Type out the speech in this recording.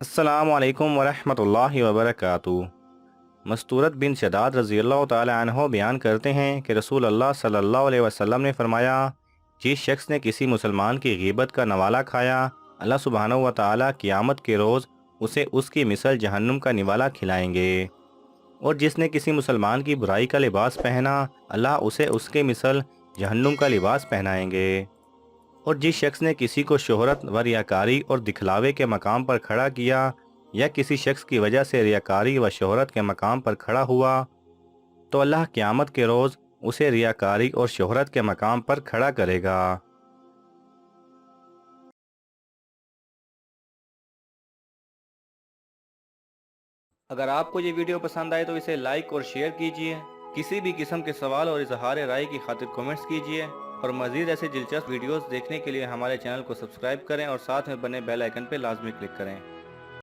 अस्सलामु अलैकुम वरहमतुल्लाहि वबरकातुहू। मस्तूरत बिन शदाद रज़ी अल्लाह ताला अन्हो बयान करते हैं कि रसूल अल्लाह सल्लल्लाहु अलैहि वसल्लम ने फरमाया, जिस शख्स ने किसी मुसलमान की ग़ीबत का नवाला खाया, अल्लाह सुब्हानहू व तआला क़यामत के रोज़ उसे उसकी मिसल जहन्नुम का निवाला खिलाएंगे। और जिसने किसी मुसलमान की बुराई का लिबास पहना, अल्लाह उसे उसके मिसल जहन्नुम का लिबास पहनाएंगे। और जिस शख्स ने किसी को शोहरत व रियाकारी और दिखलावे के मकाम पर खड़ा किया या किसी शख्स की वजह से रियाकारी व शोहरत के मकाम पर खड़ा हुआ, तो अल्लाह क़यामत के रोज़ उसे रियाकारी और शोहरत के मकाम पर खड़ा करेगा। अगर आपको ये वीडियो पसंद आए तो इसे लाइक और शेयर कीजिए। किसी भी किस्म के सवाल और इजहार राय की खातिर कमेंट्स कीजिए। और मज़ीद ऐसे दिलचस्प वीडियोस देखने के लिए हमारे चैनल को सब्सक्राइब करें और साथ में बने बेल आइकन पर लाजमी क्लिक करें।